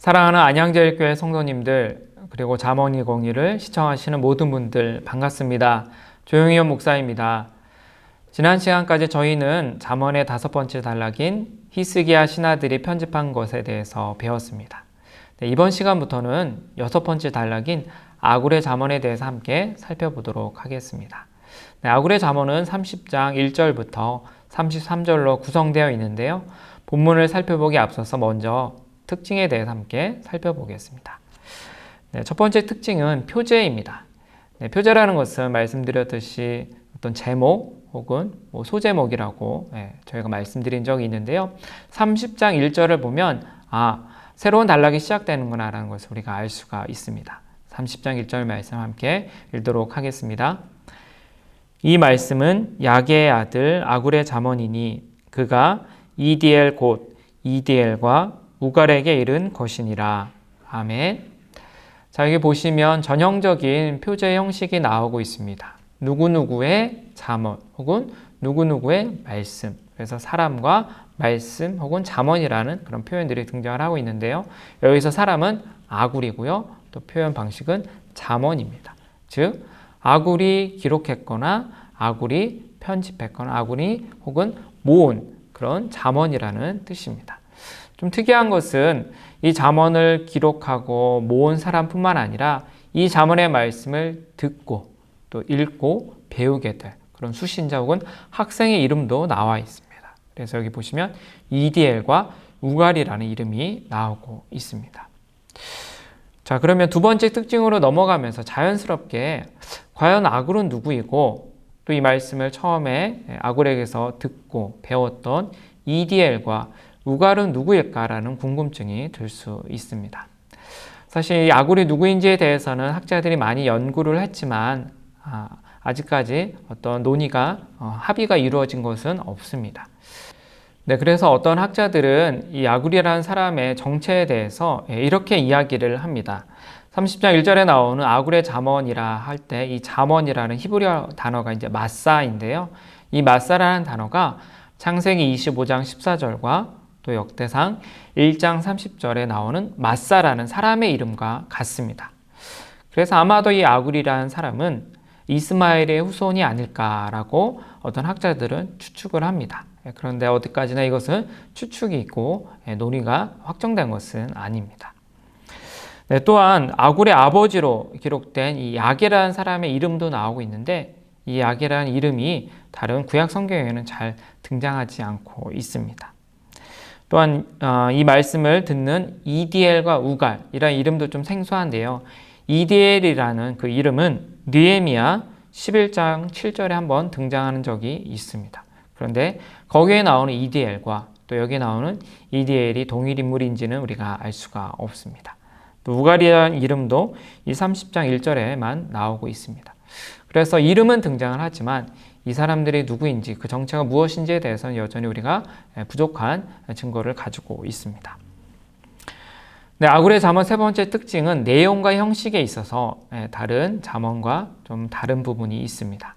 사랑하는 안양제일교회 성도님들, 그리고 잠언이 공의를 시청하시는 모든 분들 반갑습니다. 조용희연 목사입니다. 지난 시간까지 저희는 잠언의 5번째 단락인 히스기야 신하들이 편집한 것에 대해서 배웠습니다. 이번 시간부터는 6번째 단락인 아굴의 잠언에 대해서 함께 살펴보도록 하겠습니다. 아굴의 잠언은 30장 1절부터 33절로 구성되어 있는데요. 본문을 살펴보기 앞서서 먼저 특징에 대해서 함께 살펴보겠습니다. 첫 번째 특징은 표제입니다. 표제라는 것은 말씀드렸듯이 어떤 제목 혹은 소제목이라고 저희가 말씀드린 적이 있는데요. 30장 1절을 보면 새로운 단락이 시작되는구나 라는 것을 우리가 알 수가 있습니다. 30장 1절 말씀 함께 읽도록 하겠습니다. 이 말씀은 야게의 아들 아굴의 잠언이니 그가 이디엘 곧 이디엘과 우갈에게 이른 것이니라. 아멘. 자, 여기 보시면 전형적인 표제 형식이 나오고 있습니다. 누구누구의 잠언 혹은 누구누구의 말씀. 그래서 사람과 말씀 혹은 잠언이라는 그런 표현들이 등장을 하고 있는데요. 여기서 사람은 아굴이고요. 또 표현 방식은 잠언입니다. 즉 아굴이 기록했거나 아굴이 편집했거나 아굴이 혹은 모은 그런 잠언이라는 뜻입니다. 좀 특이한 것은 이 잠언을 기록하고 모은 사람뿐만 아니라 이 잠언의 말씀을 듣고 또 읽고 배우게 될 그런 수신자 혹은 학생의 이름도 나와 있습니다. 그래서 여기 보시면 이디엘과 우갈이라는 이름이 나오고 있습니다. 자, 그러면 두 번째 특징으로 넘어가면서 자연스럽게 과연 아굴은 누구이고 또 이 말씀을 처음에 아굴에게서 듣고 배웠던 이디엘과 우갈은 누구일까라는 궁금증이 들 수 있습니다. 사실 이 아굴이 누구인지에 대해서는 학자들이 많이 연구를 했지만 아직까지 어떤 논의가 합의가 이루어진 것은 없습니다. 그래서 어떤 학자들은 이 아굴이라는 사람의 정체에 대해서 이렇게 이야기를 합니다. 30장 1절에 나오는 아굴의 잠언이라 할 때 이 잠언이라는 히브리어 단어가 이제 마사인데요. 이 마사라는 단어가 창세기 25장 14절과 또 역대상 1장 30절에 나오는 마사라는 사람의 이름과 같습니다. 그래서 아마도 이 아굴이라는 사람은 이스마엘의 후손이 아닐까라고 어떤 학자들은 추측을 합니다. 그런데 어디까지나 이것은 추측이 있고 논의가 확정된 것은 아닙니다. 또한 아굴의 아버지로 기록된 이 야게라는 사람의 이름도 나오고 있는데 이 야게라는 이름이 다른 구약 성경에는 잘 등장하지 않고 있습니다. 또한 이 말씀을 듣는 이디엘과 우갈이라는 이름도 좀 생소한데요. 이디엘이라는 그 이름은 느헤미야 11장 7절에 한번 등장하는 적이 있습니다. 그런데 거기에 나오는 이디엘과 또 여기에 나오는 이디엘이 동일 인물인지는 우리가 알 수가 없습니다. 또 우갈이라는 이름도 이 30장 1절에만 나오고 있습니다. 그래서 이름은 등장을 하지만 이 사람들이 누구인지 그 정체가 무엇인지에 대해서는 여전히 우리가 부족한 증거를 가지고 있습니다. 아굴의 잠언 세 번째 특징은 내용과 형식에 있어서 다른 잠언과 좀 다른 부분이 있습니다.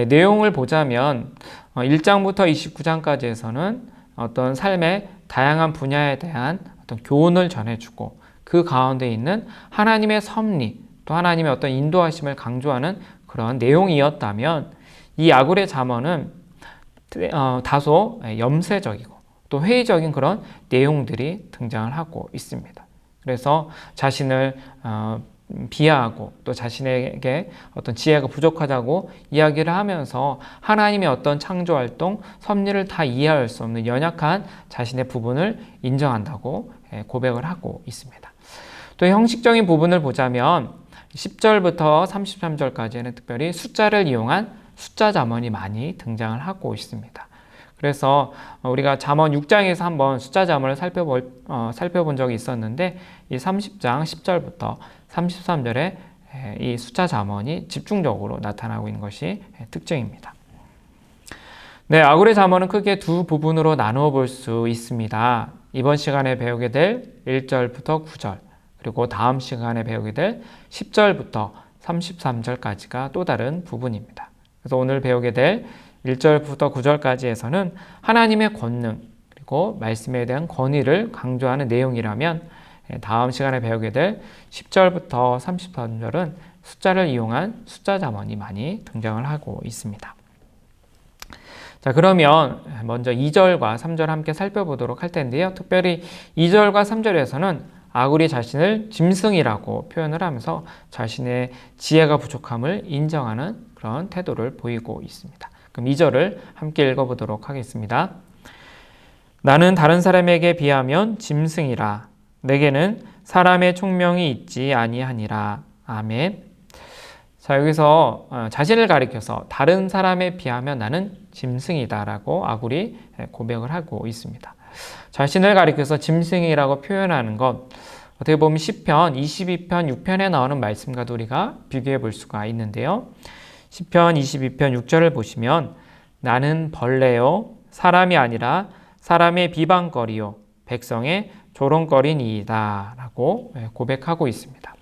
내용을 보자면 1장부터 29장까지에서는 어떤 삶의 다양한 분야에 대한 어떤 교훈을 전해주고 그 가운데 있는 하나님의 섭리 또 하나님의 어떤 인도하심을 강조하는 그런 내용이었다면 이 아굴의 잠언은 다소 염세적이고 또 회의적인 그런 내용들이 등장을 하고 있습니다. 그래서 자신을 비하하고 또 자신에게 어떤 지혜가 부족하다고 이야기를 하면서 하나님의 어떤 창조활동, 섭리를 다 이해할 수 없는 연약한 자신의 부분을 인정한다고 고백을 하고 있습니다. 또 형식적인 부분을 보자면 10절부터 33절까지는 특별히 숫자를 이용한 숫자 잠언이 많이 등장을 하고 있습니다. 그래서 우리가 잠언 6장에서 한번 숫자 잠언을 살펴본 적이 있었는데 이 30장 10절부터 33절에 이 숫자 잠언이 집중적으로 나타나고 있는 것이 특징입니다. 아굴의 잠언은 크게 두 부분으로 나누어 볼 수 있습니다. 이번 시간에 배우게 될 1절부터 9절 그리고 다음 시간에 배우게 될 10절부터 33절까지가 또 다른 부분입니다. 그래서 오늘 배우게 될 1절부터 9절까지에서는 하나님의 권능 그리고 말씀에 대한 권위를 강조하는 내용이라면 다음 시간에 배우게 될 10절부터 33절은 숫자를 이용한 숫자 잠언이 많이 등장을 하고 있습니다. 자, 그러면 먼저 2절과 3절 함께 살펴보도록 할 텐데요. 특별히 2절과 3절에서는 아굴이 자신을 짐승이라고 표현을 하면서 자신의 지혜가 부족함을 인정하는 그런 태도를 보이고 있습니다. 그럼 2절을 함께 읽어보도록 하겠습니다. 나는 다른 사람에게 비하면 짐승이라. 내게는 사람의 총명이 있지 아니하니라. 아멘. 자, 여기서 자신을 가리켜서 다른 사람에 비하면 나는 짐승이다라고 아굴이 고백을 하고 있습니다. 자신을 가리켜서 짐승이라고 표현하는 것, 어떻게 보면 시편 22편 6편에 나오는 말씀과도 우리가 비교해 볼 수가 있는데요. 시편 22편 6절을 보시면 나는 벌레요 사람이 아니라 사람의 비방거리요 백성의 조롱거리니이다 라고 고백하고 있습니다.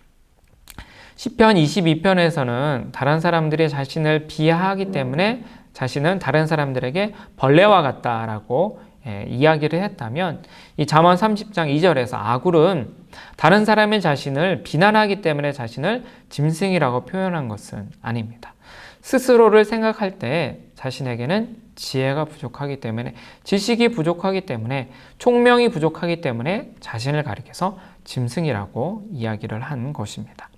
시편 22편에서는 다른 사람들이 자신을 비하하기 때문에 자신은 다른 사람들에게 벌레와 같다라고 이야기를 했다면 이 잠언 30장 2절에서 아굴은 다른 사람의 자신을 비난하기 때문에 자신을 짐승이라고 표현한 것은 아닙니다. 스스로를 생각할 때 자신에게는 지혜가 부족하기 때문에 지식이 부족하기 때문에 총명이 부족하기 때문에 자신을 가리켜서 짐승이라고 이야기를 한 것입니다.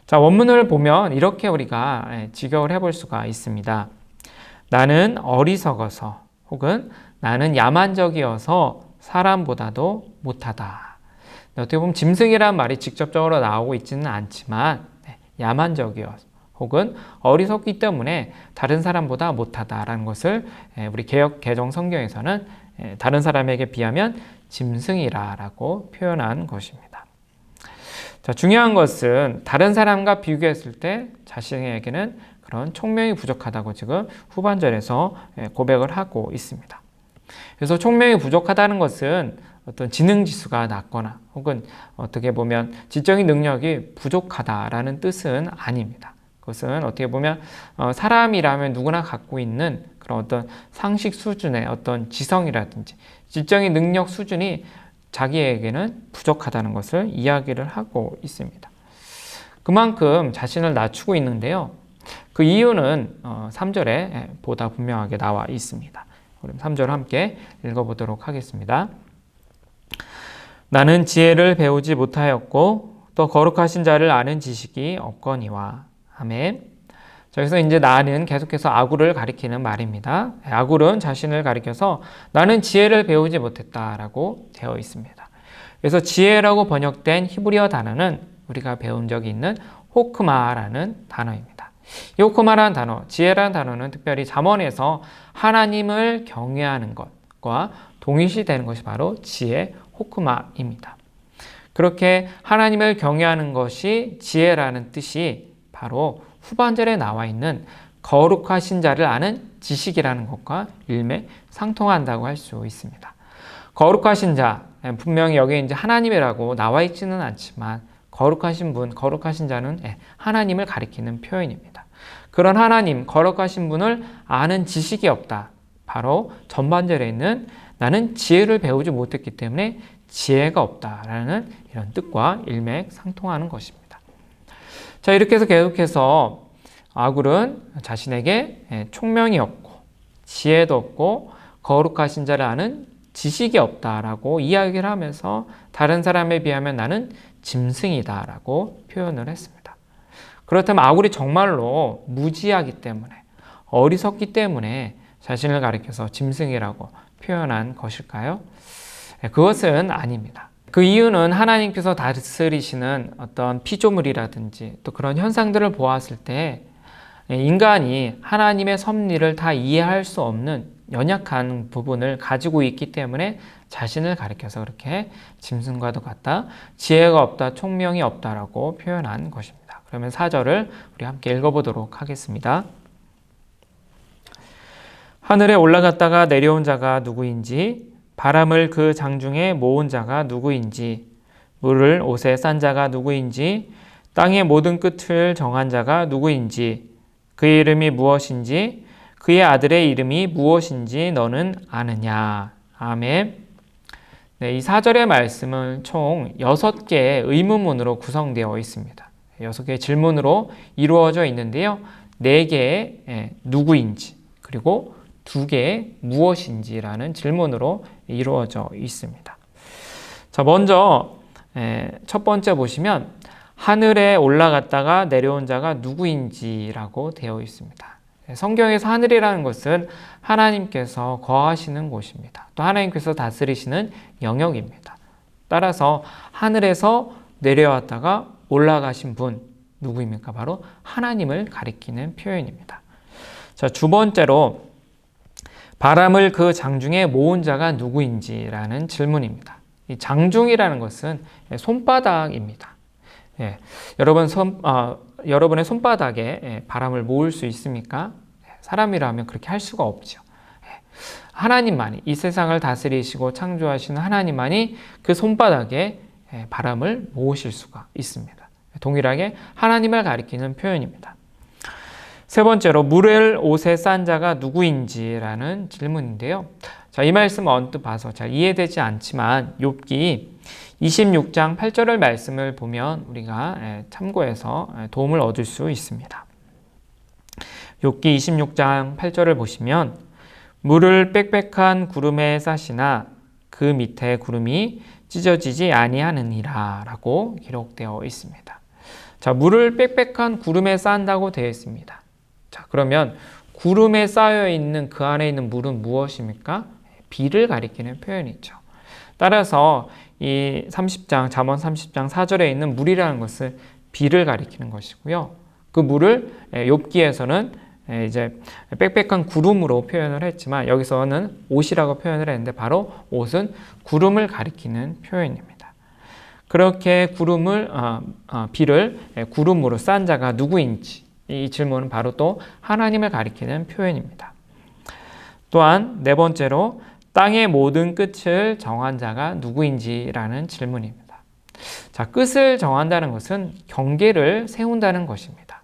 자, 원문을 보면 이렇게 우리가 직역을 해볼 수가 있습니다. 나는 어리석어서 혹은 나는 야만적이어서 사람보다도 못하다. 어떻게 보면 짐승이라는 말이 직접적으로 나오고 있지는 않지만 야만적이어서 혹은 어리석기 때문에 다른 사람보다 못하다라는 것을 우리 개역 개정 성경에서는 다른 사람에게 비하면 짐승이라고 표현한 것입니다. 자, 중요한 것은 다른 사람과 비교했을 때 자신에게는 그런 총명이 부족하다고 지금 후반절에서 고백을 하고 있습니다. 그래서 총명이 부족하다는 것은 어떤 지능지수가 낮거나 혹은 어떻게 보면 지적인 능력이 부족하다라는 뜻은 아닙니다. 그것은 어떻게 보면 사람이라면 누구나 갖고 있는 그런 어떤 상식 수준의 어떤 지성이라든지 지적인 능력 수준이 자기에게는 부족하다는 것을 이야기를 하고 있습니다. 그만큼 자신을 낮추고 있는데요. 그 이유는 3절에 보다 분명하게 나와 있습니다. 그럼 3절 함께 읽어보도록 하겠습니다. 나는 지혜를 배우지 못하였고 또 거룩하신 자를 아는 지식이 없거니와. 아멘. 여기서 이제 나는 계속해서 아굴을 가리키는 말입니다. 아굴은 자신을 가리켜서 나는 지혜를 배우지 못했다라고 되어 있습니다. 그래서 지혜라고 번역된 히브리어 단어는 우리가 배운 적이 있는 호크마라는 단어입니다. 이 호크마라는 단어, 지혜라는 단어는 특별히 잠언에서 하나님을 경외하는 것과 동일시되는 것이 바로 지혜 호크마입니다. 그렇게 하나님을 경외하는 것이 지혜라는 뜻이 바로 후반절에 나와 있는 거룩하신 자를 아는 지식이라는 것과 일맥상통한다고 할 수 있습니다. 거룩하신 자, 분명히 여기 이제 하나님이라고 나와 있지는 않지만 거룩하신 분, 거룩하신 자는 하나님을 가리키는 표현입니다. 그런 하나님, 거룩하신 분을 아는 지식이 없다. 바로 전반절에 있는 나는 지혜를 배우지 못했기 때문에 지혜가 없다라는 이런 뜻과 일맥상통하는 것입니다. 자, 이렇게 해서 계속해서 아굴은 자신에게 총명이 없고 지혜도 없고 거룩하신 자를 아는 지식이 없다라고 이야기를 하면서 다른 사람에 비하면 나는 짐승이다라고 표현을 했습니다. 그렇다면 아굴이 정말로 무지하기 때문에 어리석기 때문에 자신을 가리켜서 짐승이라고 표현한 것일까요? 그것은 아닙니다. 그 이유는 하나님께서 다스리시는 어떤 피조물이라든지 또 그런 현상들을 보았을 때 인간이 하나님의 섭리를 다 이해할 수 없는 연약한 부분을 가지고 있기 때문에 자신을 가리켜서 그렇게 짐승과도 같다, 지혜가 없다, 총명이 없다라고 표현한 것입니다. 그러면 4절을 우리 함께 읽어보도록 하겠습니다. 하늘에 올라갔다가 내려온 자가 누구인지, 바람을 그 장중에 모은 자가 누구인지, 물을 옷에 싼 자가 누구인지, 땅의 모든 끝을 정한 자가 누구인지, 그의 이름이 무엇인지, 그의 아들의 이름이 무엇인지 너는 아느냐. 아멘. 네, 이 4절의 말씀은 총 6개의 의문문으로 구성되어 있습니다. 6개의 질문으로 이루어져 있는데요. 4개의 누구인지, 그리고 2개의 무엇인지라는 질문으로 이루어져 있습니다. 자, 먼저 첫 번째 보시면 하늘에 올라갔다가 내려온 자가 누구인지라고 되어 있습니다. 성경에서 하늘이라는 것은 하나님께서 거하시는 곳입니다. 또 하나님께서 다스리시는 영역입니다. 따라서 하늘에서 내려왔다가 올라가신 분 누구입니까? 바로 하나님을 가리키는 표현입니다. 자, 두 번째로 바람을 그 장중에 모은 자가 누구인지라는 질문입니다. 이 장중이라는 것은 손바닥입니다. 여러분의 손바닥에 바람을 모을 수 있습니까? 사람이라면 그렇게 할 수가 없죠. 하나님만이, 이 세상을 다스리시고 창조하시는 하나님만이 그 손바닥에 바람을 모으실 수가 있습니다. 동일하게 하나님을 가리키는 표현입니다. 세 번째로 물을 옷에 싼 자가 누구인지라는 질문인데요. 자, 이 말씀 언뜻 봐서 잘 이해되지 않지만 욥기 26장 8절의 말씀을 보면 우리가 참고해서 도움을 얻을 수 있습니다. 욥기 26장 8절을 보시면 물을 빽빽한 구름에 싸시나 그 밑에 구름이 찢어지지 아니하느니라 라고 기록되어 있습니다. 자, 물을 빽빽한 구름에 싼다고 되어 있습니다. 자, 그러면 구름에 쌓여 있는 그 안에 있는 물은 무엇입니까? 비를 가리키는 표현이죠. 따라서 이 잠언 30장 4절에 있는 물이라는 것은 비를 가리키는 것이고요. 그 물을 욥기에서는 이제 빽빽한 구름으로 표현을 했지만 여기서는 옷이라고 표현을 했는데 바로 옷은 구름을 가리키는 표현입니다. 그렇게 비를 구름으로 싼 자가 누구인지 이 질문은 바로 또 하나님을 가리키는 표현입니다. 또한 네 번째로 땅의 모든 끝을 정한 자가 누구인지라는 질문입니다. 자, 끝을 정한다는 것은 경계를 세운다는 것입니다.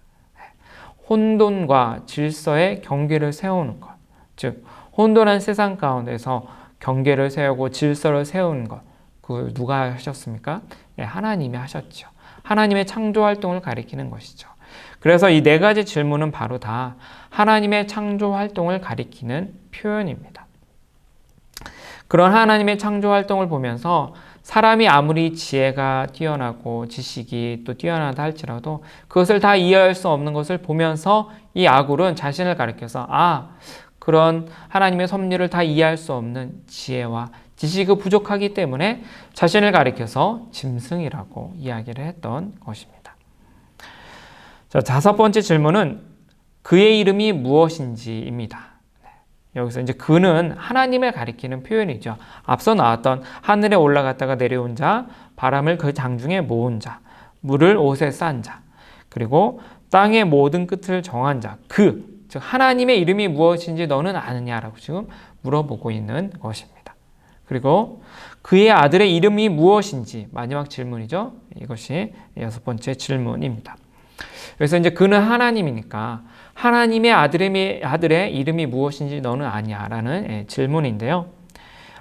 혼돈과 질서의 경계를 세우는 것, 즉 혼돈한 세상 가운데서 경계를 세우고 질서를 세우는 것, 그걸 누가 하셨습니까? 하나님이 하셨죠. 하나님의 창조 활동을 가리키는 것이죠. 그래서 이 네 가지 질문은 바로 다 하나님의 창조 활동을 가리키는 표현입니다. 그런 하나님의 창조 활동을 보면서 사람이 아무리 지혜가 뛰어나고 지식이 또 뛰어나다 할지라도 그것을 다 이해할 수 없는 것을 보면서 이 아굴은 자신을 가리켜서 그런 하나님의 섭리를 다 이해할 수 없는 지혜와 지식이 부족하기 때문에 자신을 가리켜서 짐승이라고 이야기를 했던 것입니다. 자, 다섯 번째 질문은 그의 이름이 무엇인지입니다. 여기서 이제 그는 하나님을 가리키는 표현이죠. 앞서 나왔던 하늘에 올라갔다가 내려온 자, 바람을 그 장중에 모은 자, 물을 옷에 싼 자, 그리고 땅의 모든 끝을 정한 자, 즉 하나님의 이름이 무엇인지 너는 아느냐라고 지금 물어보고 있는 것입니다. 그리고 그의 아들의 이름이 무엇인지 마지막 질문이죠. 이것이 여섯 번째 질문입니다. 그래서 이제 그는 하나님이니까 하나님의 아들의 이름이 무엇인지 너는 아냐라는 질문인데요.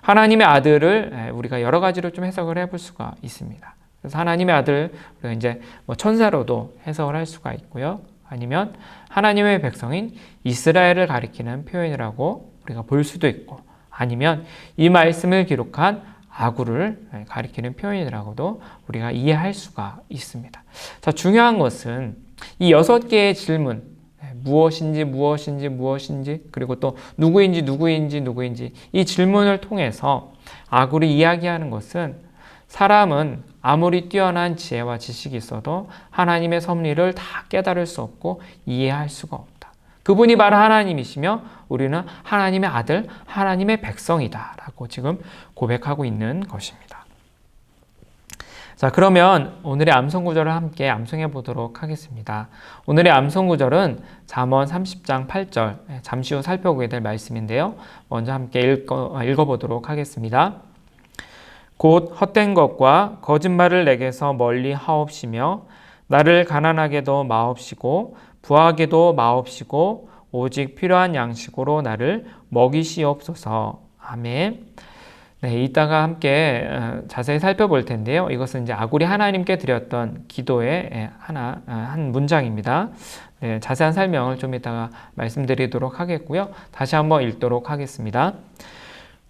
하나님의 아들을 우리가 여러 가지로 좀 해석을 해볼 수가 있습니다. 그래서 하나님의 아들 우리가 이제 천사로도 해석을 할 수가 있고요. 아니면 하나님의 백성인 이스라엘을 가리키는 표현이라고 우리가 볼 수도 있고, 아니면 이 말씀을 기록한 아굴을 가리키는 표현이라고도 우리가 이해할 수가 있습니다. 자, 중요한 것은 이 6개의 질문, 무엇인지 그리고 또 누구인지 이 질문을 통해서 아굴이 이야기하는 것은 사람은 아무리 뛰어난 지혜와 지식이 있어도 하나님의 섭리를 다 깨달을 수 없고 이해할 수가 없다. 그분이 바로 하나님이시며 우리는 하나님의 아들, 하나님의 백성이다 라고 지금 고백하고 있는 것입니다. 자, 그러면 오늘의 암송 구절을 함께 암송해 보도록 하겠습니다. 오늘의 암송 구절은 잠언 30장 8절, 잠시 후 살펴보게 될 말씀인데요. 먼저 함께 읽어보도록 하겠습니다. 곧 헛된 것과 거짓말을 내게서 멀리 하옵시며 나를 가난하게도 마옵시고 부하게도 마옵시고 오직 필요한 양식으로 나를 먹이시옵소서. 아멘. 네, 이따가 함께 자세히 살펴볼 텐데요. 이것은 이제 아굴이 하나님께 드렸던 기도의 한 문장입니다. 네, 자세한 설명을 좀 이따가 말씀드리도록 하겠고요. 다시 한번 읽도록 하겠습니다.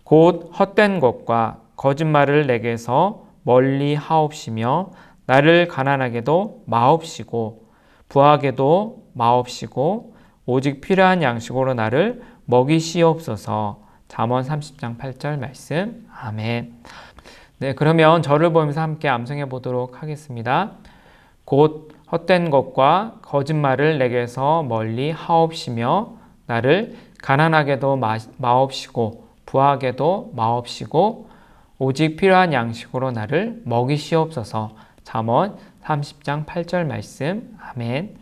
곧 헛된 것과 거짓말을 내게서 멀리 하옵시며 나를 가난하게도 마옵시고 부하게도 마옵시고 오직 필요한 양식으로 나를 먹이시옵소서. 잠언 30장 8절 말씀. 아멘. 네, 그러면 저를 보면서 함께 암송해 보도록 하겠습니다. 곧 헛된 것과 거짓말을 내게서 멀리 하옵시며 나를 가난하게도 마옵시고 부하게도 마옵시고 오직 필요한 양식으로 나를 먹이시옵소서. 잠언 30장 8절 말씀. 아멘.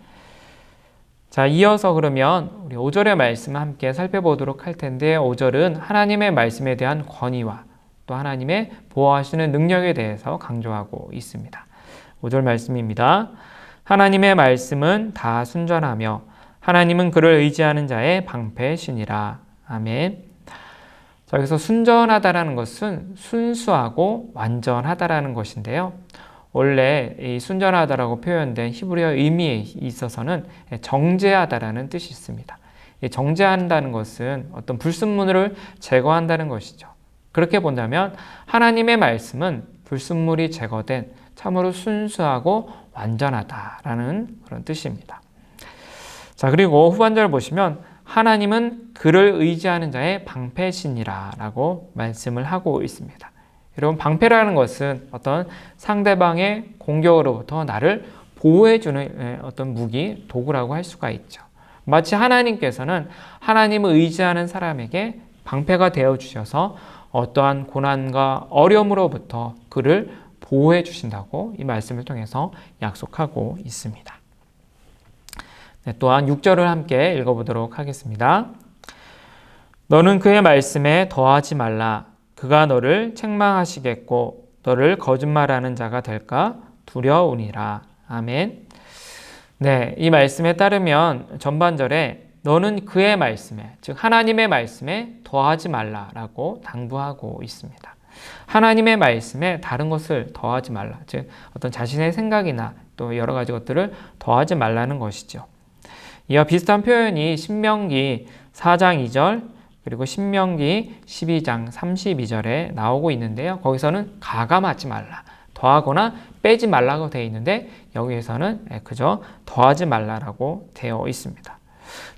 자, 이어서 그러면 우리 5절의 말씀을 함께 살펴보도록 할 텐데 5절은 하나님의 말씀에 대한 권위와 또 하나님의 보호하시는 능력에 대해서 강조하고 있습니다. 5절 말씀입니다. 하나님의 말씀은 다 순전하며 하나님은 그를 의지하는 자의 방패시니라. 아멘. 자, 여기서 순전하다라는 것은 순수하고 완전하다라는 것인데요. 원래 이 순전하다라고 표현된 히브리어 의미에 있어서는 정죄하다라는 뜻이 있습니다. 정죄한다는 것은 어떤 불순물을 제거한다는 것이죠. 그렇게 본다면 하나님의 말씀은 불순물이 제거된 참으로 순수하고 완전하다라는 그런 뜻입니다. 자, 그리고 후반절 보시면 하나님은 그를 의지하는 자의 방패시니라 라고 말씀을 하고 있습니다. 여러분, 방패라는 것은 어떤 상대방의 공격으로부터 나를 보호해주는 어떤 무기, 도구라고 할 수가 있죠. 마치 하나님께서는 하나님을 의지하는 사람에게 방패가 되어주셔서 어떠한 고난과 어려움으로부터 그를 보호해 주신다고 이 말씀을 통해서 약속하고 있습니다. 네, 또한 6절을 함께 읽어보도록 하겠습니다. 너는 그의 말씀에 더하지 말라. 그가 너를 책망하시겠고 너를 거짓말하는 자가 될까 두려우니라. 아멘. 네, 이 말씀에 따르면 전반절에 너는 그의 말씀에, 즉 하나님의 말씀에 더하지 말라라고 당부하고 있습니다. 하나님의 말씀에 다른 것을 더하지 말라, 즉 어떤 자신의 생각이나 또 여러 가지 것들을 더하지 말라는 것이죠. 이와 비슷한 표현이 신명기 4장 2절 그리고 신명기 12장 32절에 나오고 있는데요. 거기서는 가감하지 말라, 더하거나 빼지 말라고 되어 있는데 여기에서는 그저 더하지 말라라고 되어 있습니다.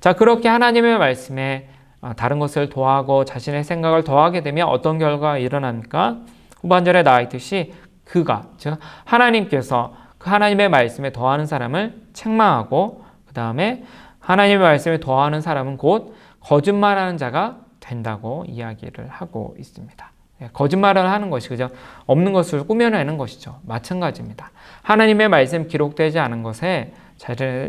자, 그렇게 하나님의 말씀에 다른 것을 더하고 자신의 생각을 더하게 되면 어떤 결과가 일어납니까? 후반절에 나와 있듯이 그가, 즉 하나님께서 그 하나님의 말씀에 더하는 사람을 책망하고 그 다음에 하나님의 말씀에 더하는 사람은 곧 거짓말하는 자가 된다고 이야기를 하고 있습니다. 거짓말을 하는 것이 그저 없는 것을 꾸며내는 것이죠. 마찬가지입니다. 하나님의 말씀 기록되지 않은 것에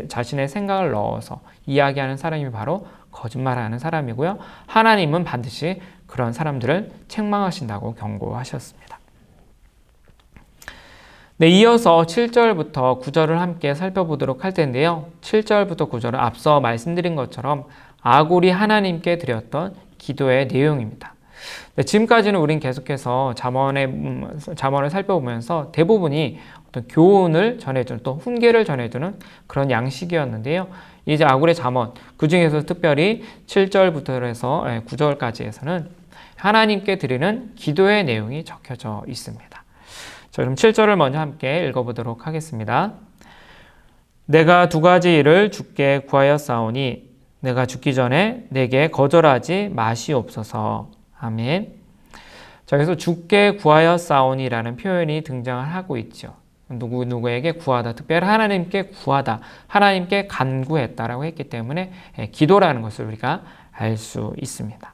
자신의 생각을 넣어서 이야기하는 사람이 바로 거짓말하는 사람이고요. 하나님은 반드시 그런 사람들을 책망하신다고 경고하셨습니다. 네, 이어서 7절부터 9절을 함께 살펴보도록 할 텐데요. 7절부터 9절은 앞서 말씀드린 것처럼 아굴이 하나님께 드렸던 기도의 내용입니다. 네, 지금까지는 우린 계속해서 잠언을 살펴보면서 대부분이 어떤 교훈을 전해주는 또 훈계를 전해주는 그런 양식이었는데요. 이제 아굴의 잠언, 그 중에서 특별히 7절부터 해서 9절까지에서는 하나님께 드리는 기도의 내용이 적혀져 있습니다. 자, 그럼 7절을 먼저 함께 읽어보도록 하겠습니다. 내가 두 가지 일을 주께 구하였사오니 내가 죽기 전에 내게 거절하지 마시옵소서. 아멘. 자, 그래서 주께 구하였사오니라는 표현이 등장을 하고 있죠. 누구에게 구하다, 특별히 하나님께 구하다, 하나님께 간구했다라고 했기 때문에 기도라는 것을 우리가 알 수 있습니다.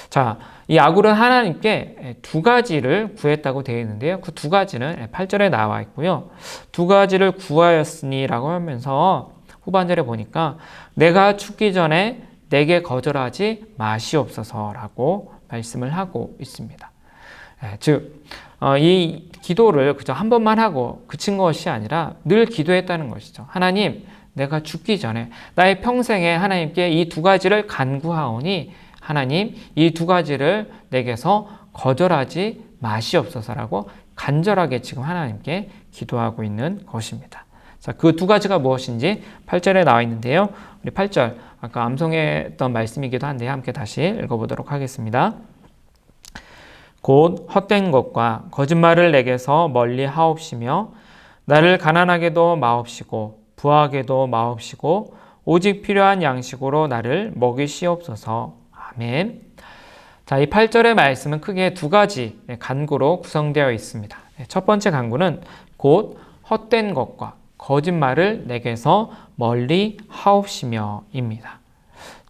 자, 이 아굴은 하나님께 두 가지를 구했다고 되어 있는데요. 그 두 가지는 8절에 나와 있고요. 두 가지를 구하였으니라고 하면서 후반절에 보니까 내가 죽기 전에 내게 거절하지 마시옵소서라고 말씀을 하고 있습니다. 즉, 이 기도를 그저 한 번만 하고 그친 것이 아니라 늘 기도했다는 것이죠. 하나님, 내가 죽기 전에 나의 평생에 하나님께 이 두 가지를 간구하오니 하나님, 이 두 가지를 내게서 거절하지 마시옵소서라고 간절하게 지금 하나님께 기도하고 있는 것입니다. 자, 그 두 가지가 무엇인지 8절에 나와 있는데요. 우리 8절 아까 암송했던 말씀이기도 한데 함께 다시 읽어보도록 하겠습니다. 곧 헛된 것과 거짓말을 내게서 멀리 하옵시며 나를 가난하게도 마옵시고 부하게도 마옵시고 오직 필요한 양식으로 나를 먹이시옵소서. 아멘. 자, 이 8절의 말씀은 크게 두 가지 간구로 구성되어 있습니다. 첫 번째 간구는 곧 헛된 것과 거짓말을 내게서 멀리 하옵시며 입니다.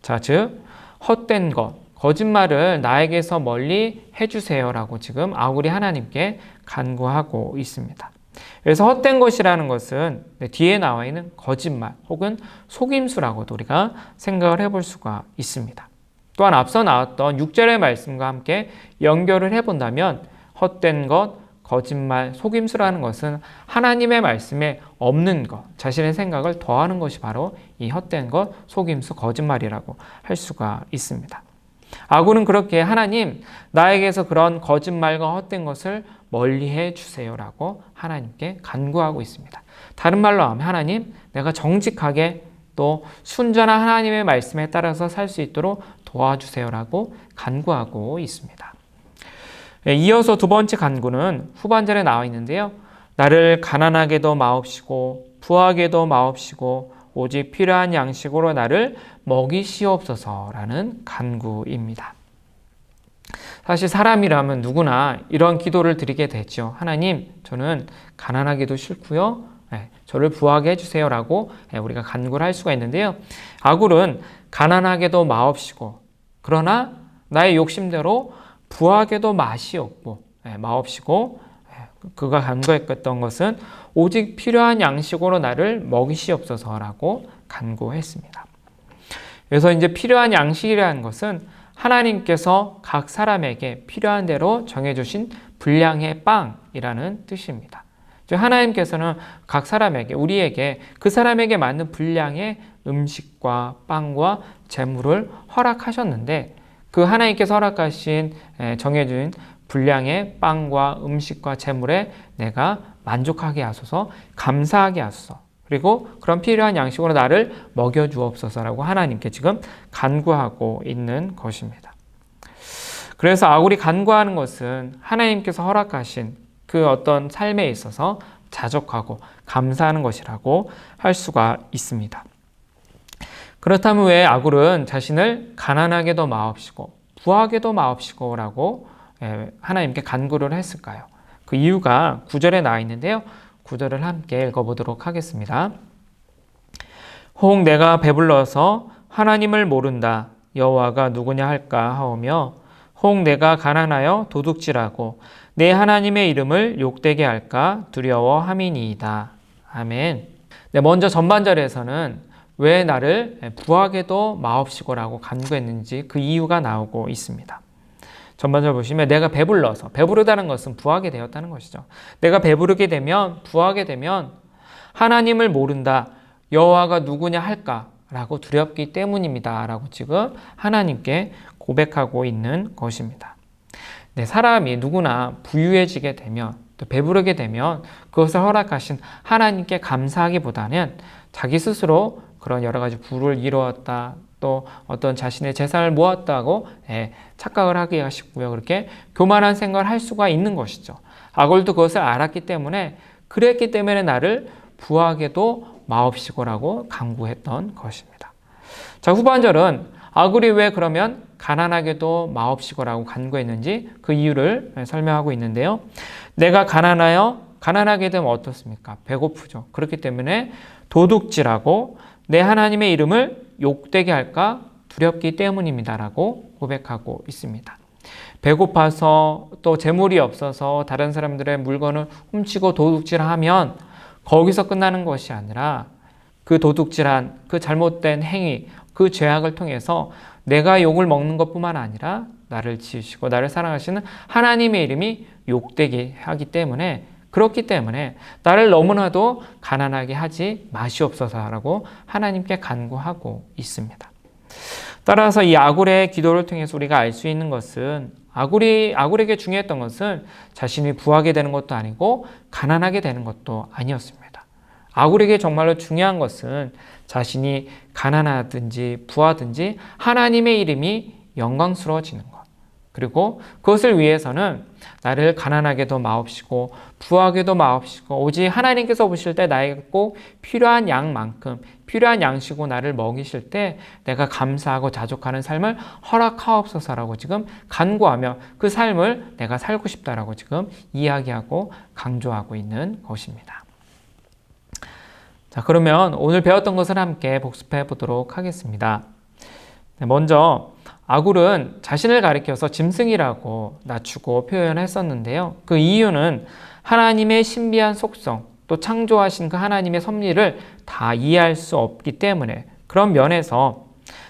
자, 즉 헛된 것, 거짓말을 나에게서 멀리 해주세요라고 지금 아굴이 하나님께 간구하고 있습니다. 그래서 헛된 것이라는 것은 뒤에 나와 있는 거짓말 혹은 속임수라고도 우리가 생각을 해볼 수가 있습니다. 또한 앞서 나왔던 6절의 말씀과 함께 연결을 해본다면 헛된 것, 거짓말, 속임수라는 것은 하나님의 말씀에 없는 것, 자신의 생각을 더하는 것이 바로 이 헛된 것, 속임수, 거짓말이라고 할 수가 있습니다. 아굴은 그렇게 하나님, 나에게서 그런 거짓말과 헛된 것을 멀리해 주세요라고 하나님께 간구하고 있습니다. 다른 말로 하면 하나님, 내가 정직하게 또 순전한 하나님의 말씀에 따라서 살 수 있도록 도와주세요라고 간구하고 있습니다. 이어서 두 번째 간구는 후반절에 나와 있는데요. 나를 가난하게도 마옵시고 부하게도 마옵시고 오직 필요한 양식으로 나를 먹이시옵소서라는 간구입니다. 사실 사람이라면 누구나 이런 기도를 드리게 되죠. 하나님, 저는 가난하기도 싫고요. 저를 부하게 해주세요라고 우리가 간구를 할 수가 있는데요. 아굴은 가난하게도 마옵시고 그러나 나의 욕심대로 부하게도 마시옵고 마옵시고 그가 간구했던 것은 오직 필요한 양식으로 나를 먹이시옵소서라고 간구했습니다. 그래서 이제 필요한 양식이라는 것은 하나님께서 각 사람에게 필요한 대로 정해주신 분량의 빵이라는 뜻입니다. 즉 하나님께서는 각 사람에게 우리에게 그 사람에게 맞는 분량의 음식과 빵과 재물을 허락하셨는데 그 하나님께서 허락하신 정해준 분량의 빵과 음식과 재물에 내가 만족하게 하소서, 감사하게 하소서, 그리고 그런 필요한 양식으로 나를 먹여주옵소서라고 하나님께 지금 간구하고 있는 것입니다. 그래서 아굴이 간구하는 것은 하나님께서 허락하신 그 어떤 삶에 있어서 자족하고 감사하는 것이라고 할 수가 있습니다. 그렇다면 왜 아굴은 자신을 가난하게도 마옵시고 부하게도 마옵시고라고 하나님께 간구를 했을까요? 그 이유가 9절에 나와 있는데요. 9절을 함께 읽어보도록 하겠습니다. 혹 내가 배불러서 하나님을 모른다 여호와가 누구냐 할까 하오며 혹 내가 가난하여 도둑질하고 내 하나님의 이름을 욕되게 할까 두려워함이니이다. 아멘. 먼저 전반절에서는 왜 나를 부하게도 마옵시고라고 간구했는지 그 이유가 나오고 있습니다. 전반절 보시면 내가 배불러서, 배부르다는 것은 부하게 되었다는 것이죠. 내가 배부르게 되면, 부하게 되면 하나님을 모른다, 여호와가 누구냐 할까라고 두렵기 때문입니다 라고 지금 하나님께 고백하고 있는 것입니다. 사람이 누구나 부유해지게 되면, 또 배부르게 되면 그것을 허락하신 하나님께 감사하기보다는 자기 스스로 그런 여러 가지 부를 이루었다, 또 어떤 자신의 재산을 모았다고 착각을 하기가 쉽고요. 그렇게 교만한 생각을 할 수가 있는 것이죠. 아굴도 그것을 알았기 때문에 그랬기 때문에 나를 부하게도 마옵시고라고 간구했던 것입니다. 자, 후반절은 아굴이 왜 그러면 가난하게도 마옵시고라고 간구했는지 그 이유를 설명하고 있는데요. 내가 가난하게 되면 어떻습니까? 배고프죠. 그렇기 때문에 도둑질하고 내 하나님의 이름을 욕되게 할까 두렵기 때문입니다라고 고백하고 있습니다. 배고파서 또 재물이 없어서 다른 사람들의 물건을 훔치고 도둑질하면 거기서 끝나는 것이 아니라 그 도둑질한 그 잘못된 행위, 그 죄악을 통해서 내가 욕을 먹는 것뿐만 아니라 나를 지으시고 나를 사랑하시는 하나님의 이름이 욕되게 하기 때문에 그렇기 때문에 나를 너무나도 가난하게 하지 마시옵소서라고 하나님께 간구하고 있습니다. 따라서 이 아굴의 기도를 통해서 우리가 알 수 있는 것은 아굴에게 중요했던 것은 자신이 부하게 되는 것도 아니고 가난하게 되는 것도 아니었습니다. 아굴에게 정말로 중요한 것은 자신이 가난하든지 부하든지 하나님의 이름이 영광스러워지는 것. 그리고 그것을 위해서는 나를 가난하게도 마옵시고 부하게도 마옵시고 오직 하나님께서 보실 때 나에게 꼭 필요한 양만큼 필요한 양식으로 나를 먹이실 때 내가 감사하고 자족하는 삶을 허락하옵소서라고 지금 간구하며 그 삶을 내가 살고 싶다라고 지금 이야기하고 강조하고 있는 것입니다. 자, 그러면 오늘 배웠던 것을 함께 복습해 보도록 하겠습니다. 먼저 아굴은 자신을 가리켜서 짐승이라고 낮추고 표현했었는데요. 그 이유는 하나님의 신비한 속성, 또 창조하신 그 하나님의 섭리를 다 이해할 수 없기 때문에 그런 면에서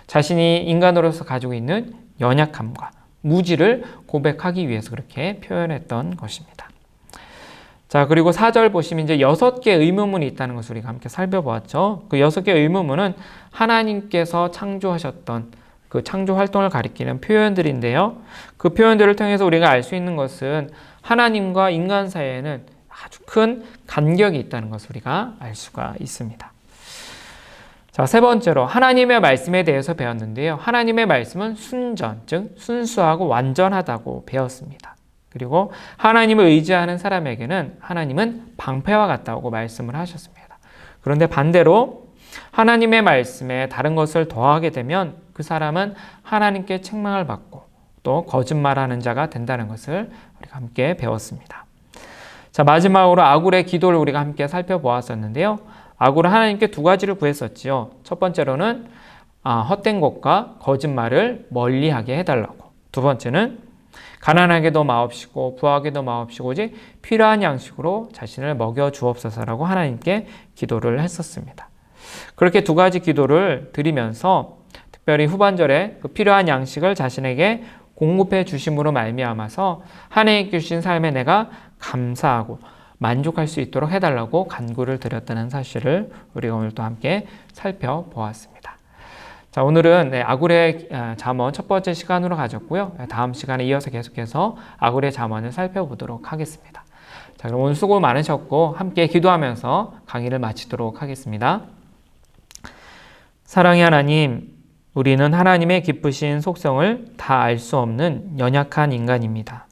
자신이 인간으로서 가지고 있는 연약함과 무지를 고백하기 위해서 그렇게 표현했던 것입니다. 자, 그리고 4절 보시면 이제 6개의 의문문이 있다는 것을 우리가 함께 살펴보았죠. 그 6개의 의문문은 하나님께서 창조하셨던 그 창조 활동을 가리키는 표현들인데요. 그 표현들을 통해서 우리가 알 수 있는 것은 하나님과 인간 사이에는 아주 큰 간격이 있다는 것을 우리가 알 수가 있습니다. 자, 세 번째로 하나님의 말씀에 대해서 배웠는데요. 하나님의 말씀은 순전, 즉 순수하고 완전하다고 배웠습니다. 그리고 하나님을 의지하는 사람에게는 하나님은 방패와 같다고 말씀을 하셨습니다. 그런데 반대로 하나님의 말씀에 다른 것을 더하게 되면 그 사람은 하나님께 책망을 받고 또 거짓말하는 자가 된다는 것을 우리가 함께 배웠습니다. 자, 마지막으로 아굴의 기도를 우리가 함께 살펴보았었는데요. 아굴은 하나님께 두 가지를 구했었지요. 첫 번째로는 헛된 것과 거짓말을 멀리하게 해달라고. 두 번째는 가난하게도 마옵시고 부하게도 마옵시고 오직 필요한 양식으로 자신을 먹여 주옵소서라고 하나님께 기도를 했었습니다. 그렇게 두 가지 기도를 드리면서 특별히 후반절에 그 필요한 양식을 자신에게 공급해 주심으로 말미암아서 하나님께 주신 삶에 내가 감사하고 만족할 수 있도록 해달라고 간구를 드렸다는 사실을 우리가 오늘 또 함께 살펴보았습니다. 자, 오늘은 아굴의 잠언 첫 번째 시간으로 가졌고요. 다음 시간에 이어서 계속해서 아굴의 잠언을 살펴보도록 하겠습니다. 자, 그럼 오늘 수고 많으셨고 함께 기도하면서 강의를 마치도록 하겠습니다. 사랑의 하나님, 우리는 하나님의 기쁘신 속성을 다 알 수 없는 연약한 인간입니다.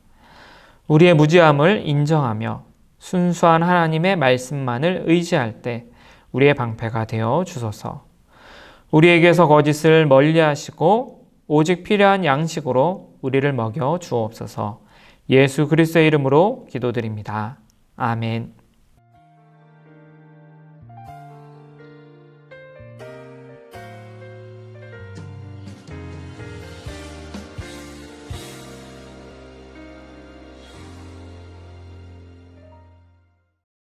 우리의 무지함을 인정하며 순수한 하나님의 말씀만을 의지할 때 우리의 방패가 되어 주소서. 우리에게서 거짓을 멀리하시고 오직 필요한 양식으로 우리를 먹여 주옵소서. 예수 그리스도의 이름으로 기도드립니다. 아멘.